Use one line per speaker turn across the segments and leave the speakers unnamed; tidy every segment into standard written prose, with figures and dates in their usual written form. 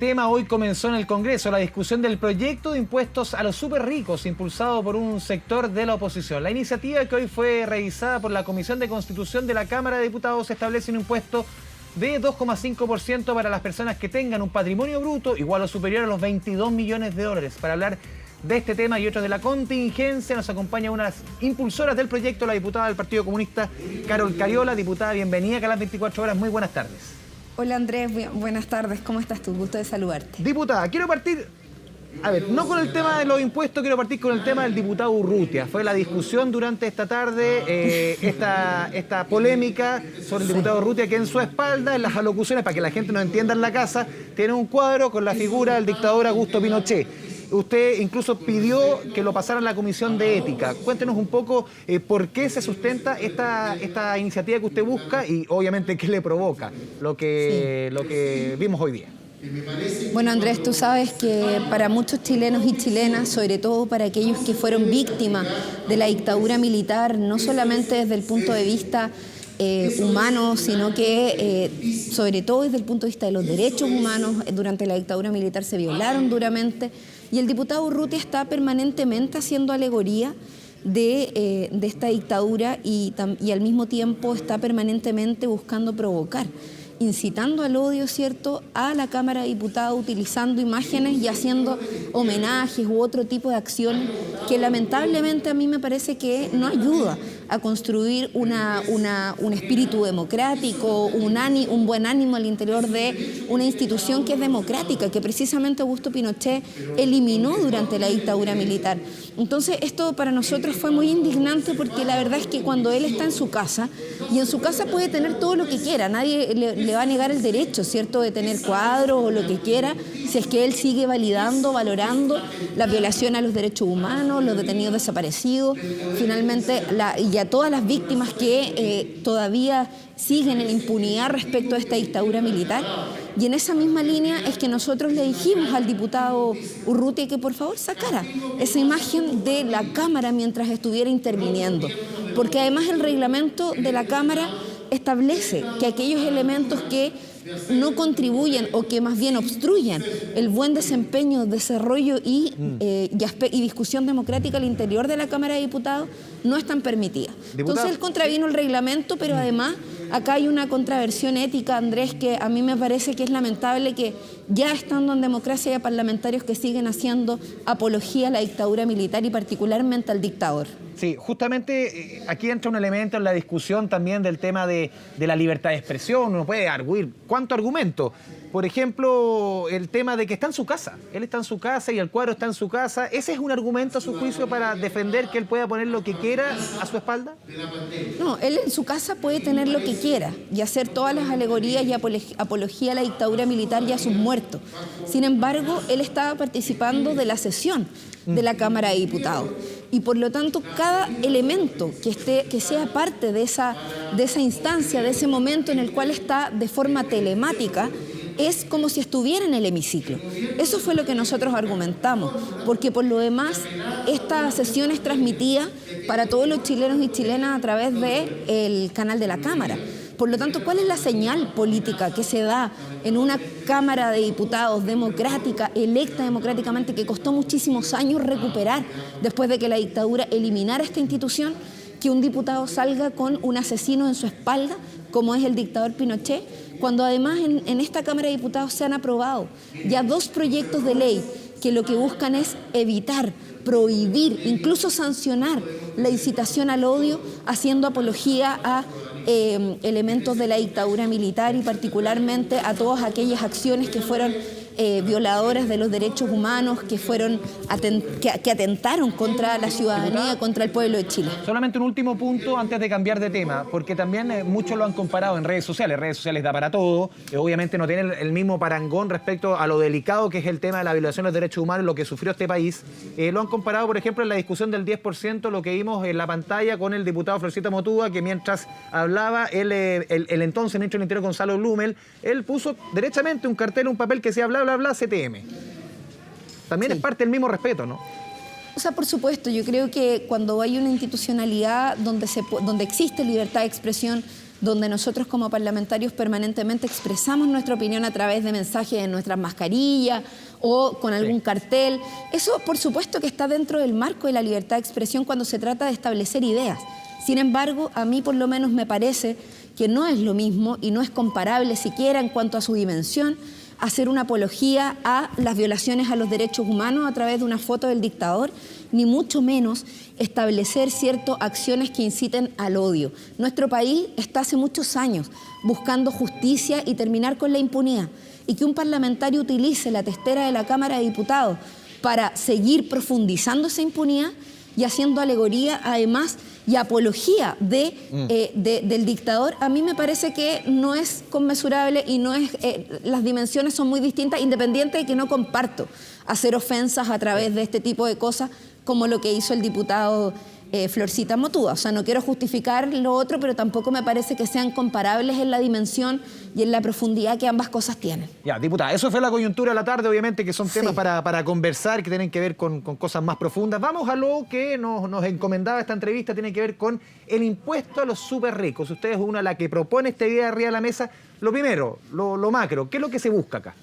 Tema hoy comenzó en el Congreso la discusión del proyecto de impuestos a los súper ricos impulsado por un sector de la oposición. La iniciativa que hoy fue revisada por la Comisión de Constitución de la Cámara de Diputados establece un impuesto de 2,5% para las personas que tengan un patrimonio bruto igual o superior a los 22 millones de dólares. Para hablar de este tema y otros de la contingencia nos acompaña una de las impulsoras del proyecto, la diputada del Partido Comunista, Carol Cariola. Diputada, bienvenida acá a las 24 horas. Muy buenas tardes.
Hola Andrés, buenas tardes, ¿cómo estás tú? Gusto de saludarte.
Diputada, quiero partir, no con el tema de los impuestos, quiero partir con el tema del diputado Urrutia. Fue la discusión durante esta tarde, esta polémica sobre el diputado Urrutia, que en su espalda, en las alocuciones, para que la gente nos entienda en la casa, tiene un cuadro con la figura del dictador Augusto Pinochet. Usted incluso pidió que lo pasaran a la Comisión de Ética. Cuéntenos un poco por qué se sustenta esta iniciativa que usted busca y obviamente qué le provoca lo que vimos hoy día.
Bueno Andrés, tú sabes que para muchos chilenos y chilenas, sobre todo para aquellos que fueron víctimas de la dictadura militar, no solamente desde el punto de vista humano, sino que sobre todo desde el punto de vista de los derechos humanos, durante la dictadura militar se violaron duramente, y el diputado Urrutia está permanentemente haciendo alegoría de esta dictadura y al mismo tiempo está permanentemente buscando provocar, incitando al odio, ¿cierto?, a la Cámara de Diputados, utilizando imágenes y haciendo homenajes u otro tipo de acciones que lamentablemente a mí me parece que no ayuda a construir un espíritu democrático, un buen ánimo al interior de una institución que es democrática, que precisamente Augusto Pinochet eliminó durante la dictadura militar. Entonces esto para nosotros fue muy indignante porque la verdad es que cuando él está en su casa, y en su casa puede tener todo lo que quiera, nadie le va a negar el derecho, ¿cierto?, de tener cuadros o lo que quiera, si es que él sigue valorando la violación a los derechos humanos, los detenidos desaparecidos, finalmente, y a todas las víctimas que todavía siguen en impunidad respecto a esta dictadura militar. Y en esa misma línea es que nosotros le dijimos al diputado Urrutia que por favor sacara esa imagen de la Cámara mientras estuviera interviniendo, porque además el reglamento de la Cámara establece que aquellos elementos que no contribuyen o que más bien obstruyan el buen desempeño, desarrollo y discusión democrática al interior de la Cámara de Diputados no están permitidas. Entonces él contravino el reglamento, pero además acá hay una contraversión ética, Andrés, que a mí me parece que es lamentable que ya estando en democracia haya parlamentarios que siguen haciendo apología a la dictadura militar y particularmente al dictador.
Sí, justamente aquí entra un elemento en la discusión también del tema de la libertad de expresión. Uno puede arguir cuánto argumento. Por ejemplo, el tema de que está en su casa. Él está en su casa y el cuadro está en su casa. ¿Ese es un argumento a su juicio para defender que él pueda poner lo que quiera a su espalda?
No, él en su casa puede tener lo que quiera y hacer todas las alegorías y apología a la dictadura militar y a sus muertos. Sin embargo, él estaba participando de la sesión de la Cámara de Diputados. Y por lo tanto, cada elemento que sea parte de esa instancia, de ese momento en el cual está de forma telemática, es como si estuviera en el hemiciclo. Eso fue lo que nosotros argumentamos, porque por lo demás, esta sesión es transmitida para todos los chilenos y chilenas a través del canal de la Cámara. Por lo tanto, ¿cuál es la señal política que se da en una Cámara de Diputados democrática, electa democráticamente, que costó muchísimos años recuperar después de que la dictadura eliminara esta institución? Que un diputado salga con un asesino en su espalda, como es el dictador Pinochet, cuando además en esta Cámara de Diputados se han aprobado ya 2 proyectos de ley que lo que buscan es evitar, prohibir, incluso sancionar la incitación al odio, haciendo apología a elementos de la dictadura militar y particularmente a todas aquellas acciones que fueron violadoras de los derechos humanos, que atentaron contra la ciudadanía, contra el pueblo de Chile.
Solamente un último punto antes de cambiar de tema, porque también muchos lo han comparado en redes sociales da para todo, obviamente no tiene el mismo parangón respecto a lo delicado que es el tema de la violación de los derechos humanos, lo que sufrió este país. Lo han comparado, por ejemplo, en la discusión del 10%, lo que vimos en la pantalla con el diputado Florcita Motúa, que mientras hablaba, el entonces ministro del Interior Gonzalo Blumel, él puso derechamente un cartel, un papel que decía bla, bla, bla, CTM. También es parte del mismo respeto, ¿no?
O sea, por supuesto, yo creo que cuando hay una institucionalidad donde existe libertad de expresión, donde nosotros como parlamentarios permanentemente expresamos nuestra opinión a través de mensajes en nuestras mascarillas o con algún cartel. Eso, por supuesto, que está dentro del marco de la libertad de expresión cuando se trata de establecer ideas. Sin embargo, a mí por lo menos me parece que no es lo mismo y no es comparable siquiera en cuanto a su dimensión hacer una apología a las violaciones a los derechos humanos a través de una foto del dictador, ni mucho menos establecer ciertas acciones que inciten al odio. Nuestro país está hace muchos años buscando justicia y terminar con la impunidad, y que un parlamentario utilice la testera de la Cámara de Diputados para seguir profundizando esa impunidad y haciendo alegoría además y apología del dictador, a mí me parece que no es conmensurable y no es, las dimensiones son muy distintas, independiente de que no comparto hacer ofensas a través de este tipo de cosas como lo que hizo el diputado Florcita Motúa. O sea, no quiero justificar lo otro, pero tampoco me parece que sean comparables en la dimensión y en la profundidad que ambas cosas tienen.
Ya, diputada, eso fue la coyuntura de la tarde, obviamente, que son temas para conversar, que tienen que ver con cosas más profundas. Vamos a lo que nos encomendaba esta entrevista, tiene que ver con el impuesto a los súper ricos. Usted es una la que propone esta idea arriba de la mesa. Lo primero, lo macro, ¿qué es lo que se busca acá?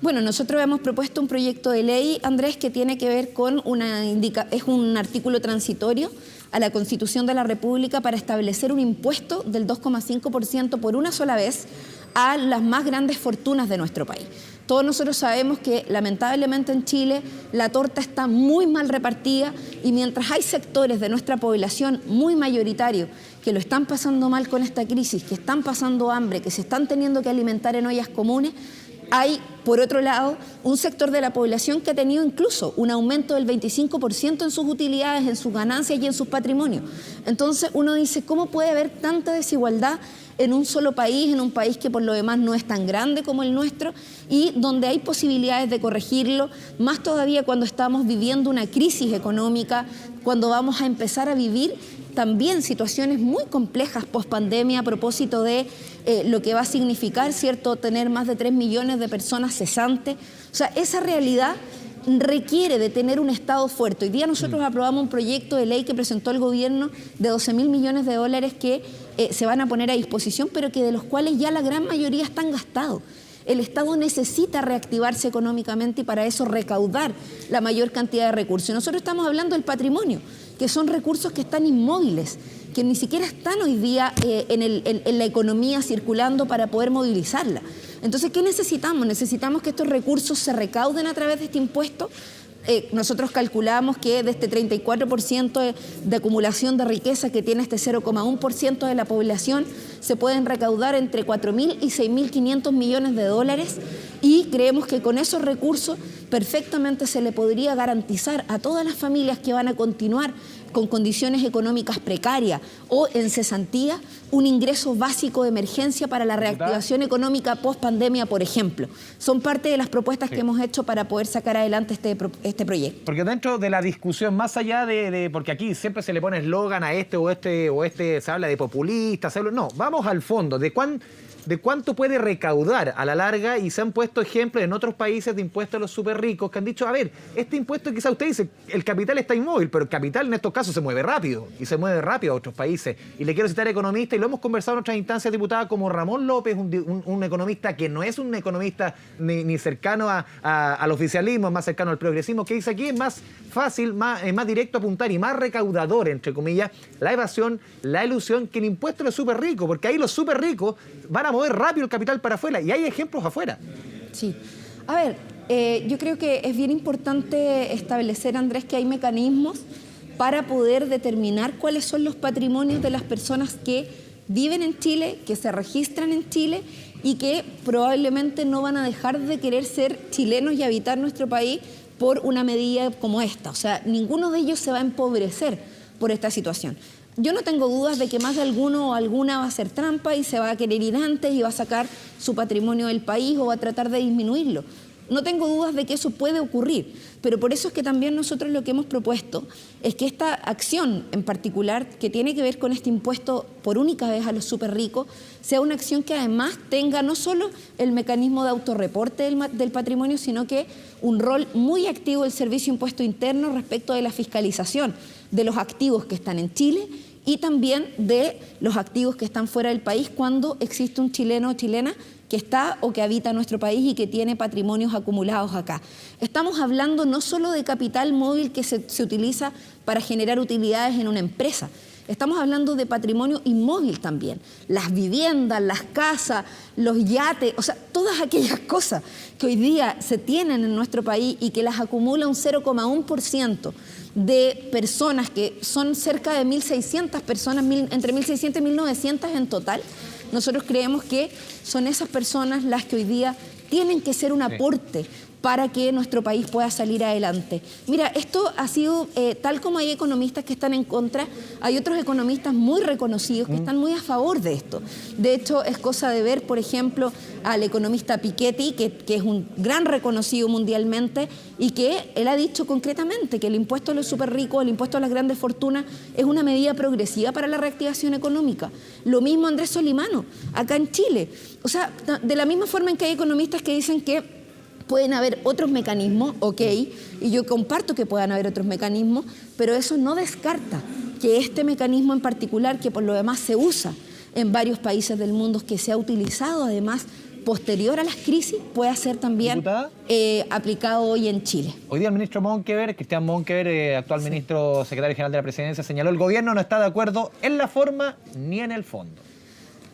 Bueno, nosotros hemos propuesto un proyecto de ley, Andrés, que tiene que ver con es un artículo transitorio a la Constitución de la República para establecer un impuesto del 2,5% por una sola vez a las más grandes fortunas de nuestro país. Todos nosotros sabemos que lamentablemente en Chile la torta está muy mal repartida, y mientras hay sectores de nuestra población muy mayoritarios que lo están pasando mal con esta crisis, que están pasando hambre, que se están teniendo que alimentar en ollas comunes, hay, por otro lado, un sector de la población que ha tenido incluso un aumento del 25% en sus utilidades, en sus ganancias y en sus patrimonios. Entonces uno dice, ¿cómo puede haber tanta desigualdad en un solo país, en un país que por lo demás no es tan grande como el nuestro y donde hay posibilidades de corregirlo, más todavía cuando estamos viviendo una crisis económica, cuando vamos a empezar a vivir también situaciones muy complejas post-pandemia a propósito de lo que va a significar, ¿cierto?, tener más de 3 millones de personas cesantes? O sea, esa realidad requiere de tener un Estado fuerte. Hoy día nosotros aprobamos un proyecto de ley que presentó el gobierno de 12.000 millones de dólares que se van a poner a disposición, pero que de los cuales ya la gran mayoría están gastados. El Estado necesita reactivarse económicamente y para eso recaudar la mayor cantidad de recursos. Y nosotros estamos hablando del patrimonio, que son recursos que están inmóviles, que ni siquiera están hoy día en la economía circulando para poder movilizarla. Entonces, ¿qué necesitamos? Necesitamos que estos recursos se recauden a través de este impuesto. Nosotros calculamos que de este 34% de acumulación de riqueza que tiene este 0,1% de la población, se pueden recaudar entre 4.000 y 6.500 millones de dólares, y creemos que con esos recursos perfectamente se le podría garantizar a todas las familias que van a continuar con condiciones económicas precarias o en cesantía, un ingreso básico de emergencia para la reactivación económica post-pandemia, por ejemplo. Son parte de las propuestas que hemos hecho para poder sacar adelante este proyecto.
Porque dentro de la discusión, más allá porque aquí siempre se le pone eslogan a este, se habla de populista, no, vamos al fondo, de cuánto puede recaudar a la larga, y se han puesto ejemplos en otros países de impuestos a los súper ricos que han dicho, a ver, este impuesto quizá usted dice, el capital está inmóvil, pero el capital en estos casos se mueve rápido, y se mueve rápido a otros países. Y le quiero citar economistas, y lo hemos conversado en otras instancias, diputada, como Ramón López, un economista que no es un economista ni cercano al oficialismo, es más cercano al progresismo, que dice aquí es más fácil, más directo apuntar y más recaudador, entre comillas, la evasión, la elusión, que el impuesto a los súper ricos, porque ahí los súper ricos van a mover rápido el capital para afuera, y hay ejemplos afuera.
Sí. A ver, yo creo que es bien importante establecer, Andrés, que hay mecanismos para poder determinar cuáles son los patrimonios de las personas que viven en Chile, que se registran en Chile y que probablemente no van a dejar de querer ser chilenos y habitar nuestro país por una medida como esta. O sea, ninguno de ellos se va a empobrecer por esta situación. Yo no tengo dudas de que más de alguno o alguna va a hacer trampa y se va a querer ir antes y va a sacar su patrimonio del país o va a tratar de disminuirlo. No tengo dudas de que eso puede ocurrir, pero por eso es que también nosotros lo que hemos propuesto es que esta acción en particular, que tiene que ver con este impuesto por única vez a los súper ricos, sea una acción que además tenga no solo el mecanismo de autorreporte del patrimonio, sino que un rol muy activo del Servicio de Impuesto Interno respecto de la fiscalización de los activos que están en Chile y también de los activos que están fuera del país cuando existe un chileno o chilena que está o que habita en nuestro país y que tiene patrimonios acumulados acá. Estamos hablando no solo de capital móvil que se utiliza para generar utilidades en una empresa, estamos hablando de patrimonio inmóvil también, las viviendas, las casas, los yates, o sea, todas aquellas cosas que hoy día se tienen en nuestro país y que las acumula un 0,1% de personas, que son cerca de 1.600 personas, entre 1.600 y 1.900 en total. Nosotros creemos que son esas personas las que hoy día tienen que ser un aporte para que nuestro país pueda salir adelante. Mira, esto ha sido, tal como hay economistas que están en contra, hay otros economistas muy reconocidos que están muy a favor de esto. De hecho, es cosa de ver, por ejemplo, al economista Piketty, que es un gran reconocido mundialmente, y que él ha dicho concretamente que el impuesto a los superricos, el impuesto a las grandes fortunas, es una medida progresiva para la reactivación económica. Lo mismo Andrés Solimano, acá en Chile. O sea, de la misma forma en que hay economistas que dicen que pueden haber otros mecanismos, ok, y yo comparto que puedan haber otros mecanismos, pero eso no descarta que este mecanismo en particular, que por lo demás se usa en varios países del mundo, que se ha utilizado además posterior a las crisis, pueda ser también aplicado hoy en Chile.
Hoy día el ministro Monkever, Cristian Monkever, actual ministro secretario general de la Presidencia, señaló que el gobierno no está de acuerdo en la forma ni en el fondo.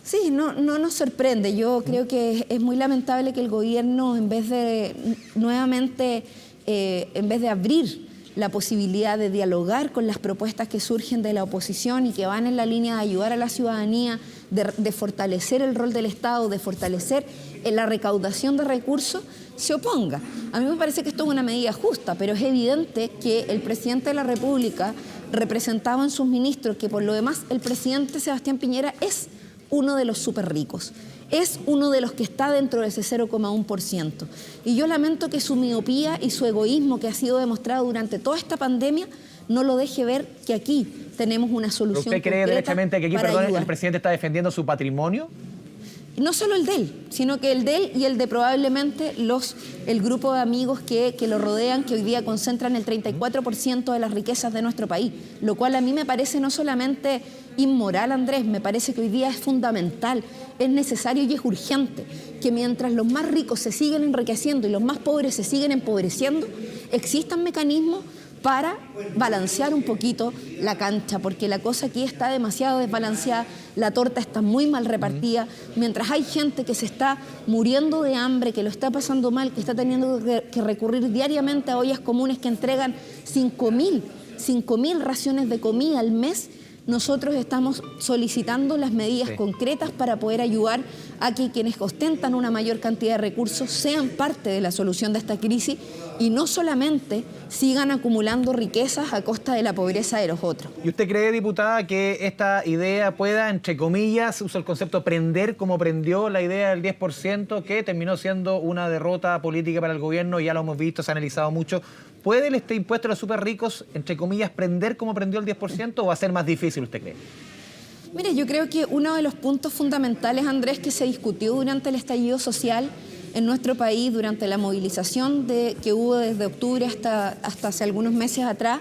Sí, no nos sorprende. Yo creo que es muy lamentable que el gobierno, en vez de nuevamente, en vez de abrir la posibilidad de dialogar con las propuestas que surgen de la oposición y que van en la línea de ayudar a la ciudadanía, de fortalecer el rol del Estado, de fortalecer la recaudación de recursos, se oponga. A mí me parece que esto es una medida justa, pero es evidente que el presidente de la República representaba en sus ministros que, por lo demás, el presidente Sebastián Piñera es uno de los súper ricos, es uno de los que está dentro de ese 0,1%. Y yo lamento que su miopía y su egoísmo que ha sido demostrado durante toda esta pandemia no lo deje ver que aquí tenemos una solución.
¿Usted cree derechamente que aquí, perdón, el presidente está defendiendo su patrimonio?
No solo el de él, sino que el de él y el de probablemente el grupo de amigos que lo rodean, que hoy día concentran el 34% de las riquezas de nuestro país, lo cual a mí me parece no solamente inmoral, Andrés, me parece que hoy día es fundamental, es necesario y es urgente que mientras los más ricos se siguen enriqueciendo y los más pobres se siguen empobreciendo, existan mecanismos para balancear un poquito la cancha, porque la cosa aquí está demasiado desbalanceada, la torta está muy mal repartida, mientras hay gente que se está muriendo de hambre, que lo está pasando mal, que está teniendo que recurrir diariamente a ollas comunes que entregan 5.000 raciones de comida al mes. Nosotros estamos solicitando las medidas concretas para poder ayudar a que quienes ostentan una mayor cantidad de recursos sean parte de la solución de esta crisis y no solamente sigan acumulando riquezas a costa de la pobreza de los otros.
¿Y usted cree, diputada, que esta idea pueda, entre comillas, uso el concepto prender, como prendió la idea del 10%, que terminó siendo una derrota política para el gobierno? Ya lo hemos visto, se ha analizado mucho. ¿Puede este impuesto a los súper ricos, entre comillas, prender como prendió el 10% o va a ser más difícil, usted cree?
Mire, yo creo que uno de los puntos fundamentales, Andrés, que se discutió durante el estallido social en nuestro país, durante la movilización que hubo desde octubre hasta hace algunos meses atrás,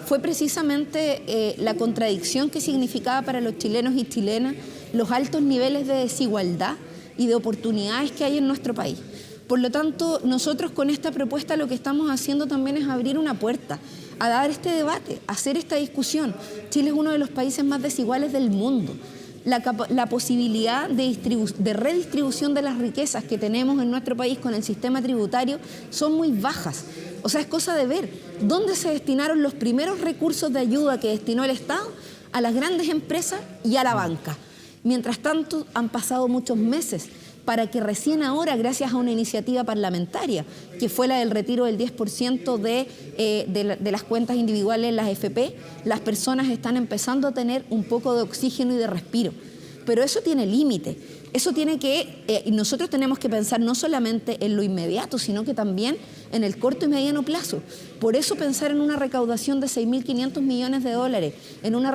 fue precisamente la contradicción que significaba para los chilenos y chilenas los altos niveles de desigualdad y de oportunidades que hay en nuestro país. Por lo tanto, nosotros con esta propuesta lo que estamos haciendo también es abrir una puerta a dar este debate, a hacer esta discusión. Chile es uno de los países más desiguales del mundo. La posibilidad de redistribución de las riquezas que tenemos en nuestro país con el sistema tributario son muy bajas. O sea, es cosa de ver dónde se destinaron los primeros recursos de ayuda que destinó el Estado a las grandes empresas y a la banca. Mientras tanto, han pasado muchos meses para que recién ahora, gracias a una iniciativa parlamentaria, que fue la del retiro del 10% de las cuentas individuales en las FP, las personas están empezando a tener un poco de oxígeno y de respiro. Pero eso tiene límite. Eso tiene que, nosotros tenemos que pensar no solamente en lo inmediato, sino que también en el corto y mediano plazo. Por eso pensar en una recaudación de 6.500 millones de dólares, en una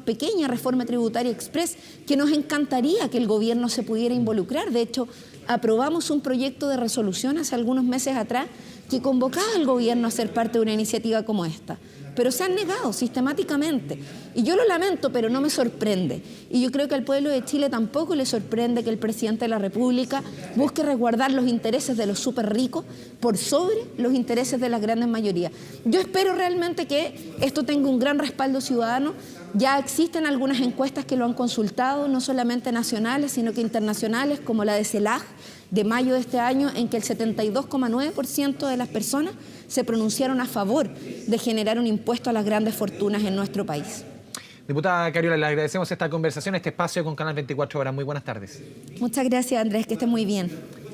pequeña reforma tributaria express, que nos encantaría que el gobierno se pudiera involucrar. De hecho, aprobamos un proyecto de resolución hace algunos meses atrás que convocaba al gobierno a ser parte de una iniciativa como esta. pero se han negado sistemáticamente. Y yo lo lamento, pero no me sorprende. Y yo creo que al pueblo de Chile tampoco le sorprende que el presidente de la República busque resguardar los intereses de los súper ricos por sobre los intereses de las grandes mayorías. Yo espero realmente que esto tenga un gran respaldo ciudadano. Ya existen algunas encuestas que lo han consultado, no solamente nacionales, sino que internacionales, como la de CELAC, de mayo de este año, en que el 72,9% de las personas se pronunciaron a favor de generar un impuesto a las grandes fortunas en nuestro país.
Diputada Cariola, le agradecemos esta conversación, este espacio con Canal 24 Horas. Muy buenas tardes.
Muchas gracias, Andrés, que esté muy bien.